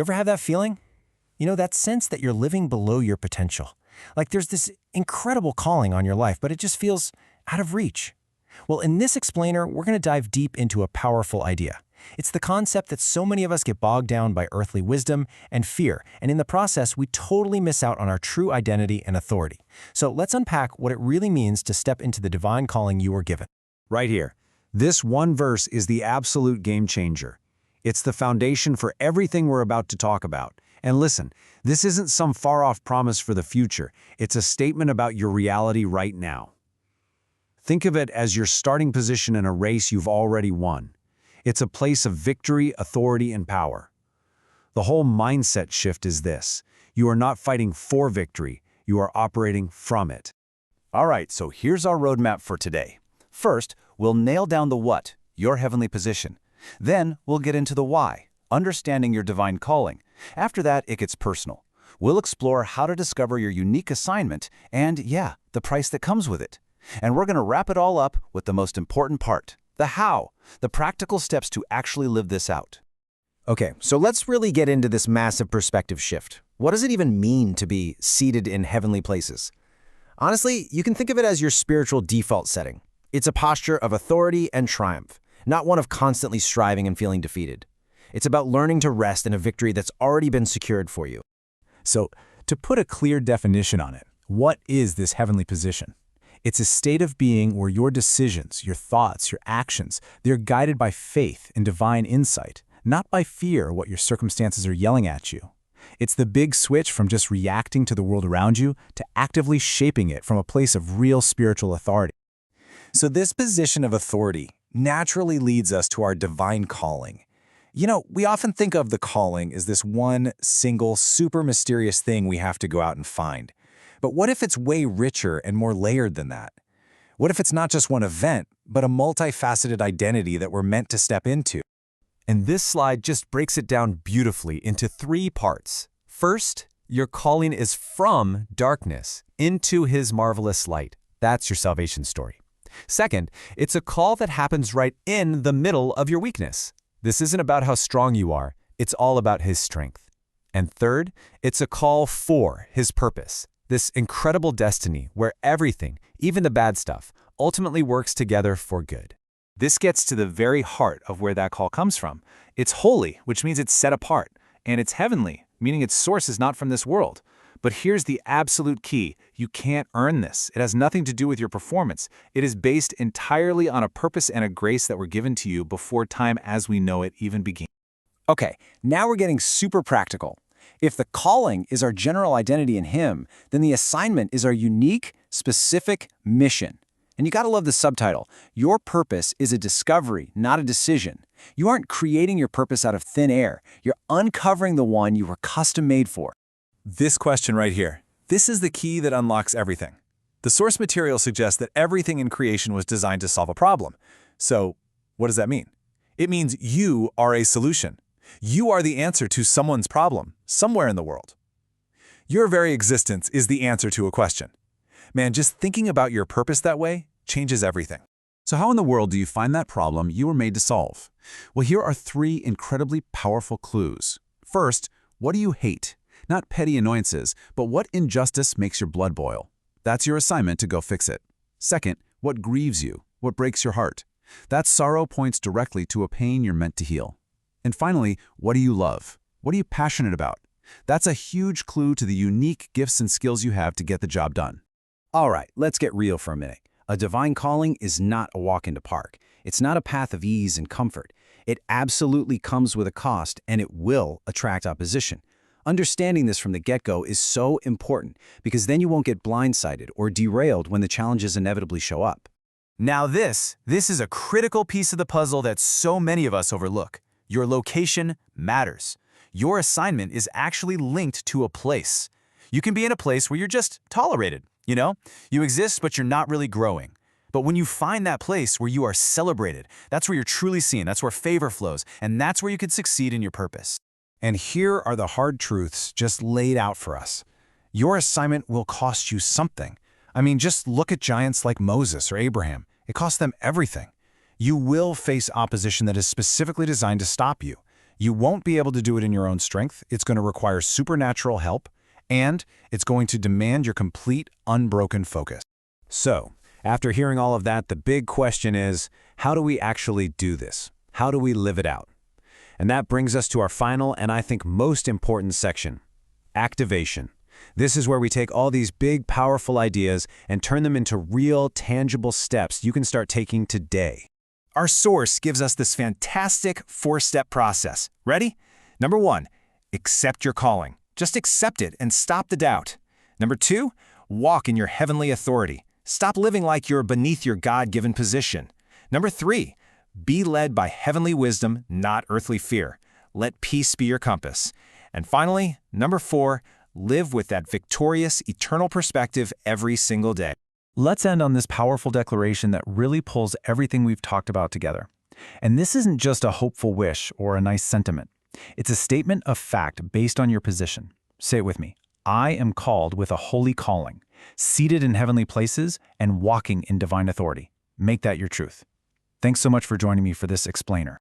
ever have that feeling? That sense that you're living below your potential. Like there's this incredible calling on your life, but it just feels out of reach. Well, in this explainer, we're going to dive deep into a powerful idea. It's the concept that so many of us get bogged down by earthly wisdom and fear, and in the process, we totally miss out on our true identity and authority. So let's unpack what it really means to step into the divine calling you were given. Right here. This one verse is the absolute game changer. It's the foundation for everything we're about to talk about. And listen, this isn't some far-off promise for the future. It's a statement about your reality right now. Think of it as your starting position in a race you've already won. It's a place of victory, authority, and power. The whole mindset shift is this. You are not fighting for victory. You are operating from it. All right, so here's our roadmap for today. First, we'll nail down the what, your heavenly position. Then, we'll get into the why, understanding your divine calling. After that, it gets personal. We'll explore how to discover your unique assignment and, yeah, the price that comes with it. And we're going to wrap it all up with the most important part, the how, the practical steps to actually live this out. Okay, so let's really get into this massive perspective shift. What does it even mean to be seated in heavenly places? Honestly, you can think of it as your spiritual default setting. It's a posture of authority and triumph, not one of constantly striving and feeling defeated. It's about learning to rest in a victory that's already been secured for you. So, to put a clear definition on it, what is this heavenly position? It's a state of being where your decisions, your thoughts, your actions, they're guided by faith and divine insight, not by fear or what your circumstances are yelling at you. It's the big switch from just reacting to the world around you to actively shaping it from a place of real spiritual authority. So this position of authority naturally leads us to our divine calling. We often think of the calling as this one, single, super mysterious thing we have to go out and find. But what if it's way richer and more layered than that? What if it's not just one event, but a multifaceted identity that we're meant to step into? And this slide just breaks it down beautifully into 3 parts. First, your calling is from darkness into His marvelous light. That's your salvation story. Second, it's a call that happens right in the middle of your weakness. This isn't about how strong you are, it's all about His strength. And third, it's a call for His purpose, this incredible destiny where everything, even the bad stuff, ultimately works together for good. This gets to the very heart of where that call comes from. It's holy, which means it's set apart, and it's heavenly, meaning its source is not from this world. But here's the absolute key. You can't earn this. It has nothing to do with your performance. It is based entirely on a purpose and a grace that were given to you before time as we know it even began. Okay, now we're getting super practical. If the calling is our general identity in Him, then the assignment is our unique, specific mission. And you gotta love the subtitle. Your purpose is a discovery, not a decision. You aren't creating your purpose out of thin air. You're uncovering the one you were custom made for. This question right here. This is the key that unlocks everything. The source material suggests that everything in creation was designed to solve a problem. So, what does that mean? It means you are a solution. You are the answer to someone's problem, somewhere in the world. Your very existence is the answer to a question. Man, just thinking about your purpose that way changes everything. So how in the world do you find that problem you were made to solve? Well, here are 3 incredibly powerful clues. First, what do you hate? Not petty annoyances, but what injustice makes your blood boil? That's your assignment to go fix it. Second, what grieves you? What breaks your heart? That sorrow points directly to a pain you're meant to heal. And finally, what do you love? What are you passionate about? That's a huge clue to the unique gifts and skills you have to get the job done. All right, let's get real for a minute. A divine calling is not a walk in the park. It's not a path of ease and comfort. It absolutely comes with a cost, and it will attract opposition. Understanding this from the get-go is so important because then you won't get blindsided or derailed when the challenges inevitably show up. Now this is a critical piece of the puzzle that so many of us overlook. Your location matters. Your assignment is actually linked to a place. You can be in a place where you're just tolerated, You exist, but you're not really growing. But when you find that place where you are celebrated, that's where you're truly seen, that's where favor flows, and that's where you can succeed in your purpose. And here are the hard truths just laid out for us. Your assignment will cost you something. I mean, just look at giants like Moses or Abraham. It cost them everything. You will face opposition that is specifically designed to stop you. You won't be able to do it in your own strength. It's going to require supernatural help, and it's going to demand your complete, unbroken focus. So, after hearing all of that, the big question is, how do we actually do this? How do we live it out? And that brings us to our final and I think most important section, activation. This is where we take all these big, powerful ideas and turn them into real, tangible steps you can start taking today. Our source gives us this fantastic 4-step process. Ready? Number 1, accept your calling. Just accept it and stop the doubt. Number 2, walk in your heavenly authority. Stop living like you're beneath your God-given position. Number 3, be led by heavenly wisdom, not earthly fear. Let peace be your compass. And finally, number 4, live with that victorious, eternal perspective every single day. Let's end on this powerful declaration that really pulls everything we've talked about together. And this isn't just a hopeful wish or a nice sentiment. It's a statement of fact based on your position. Say it with me. I am called with a holy calling, seated in heavenly places and walking in divine authority. Make that your truth. Thanks so much for joining me for this explainer.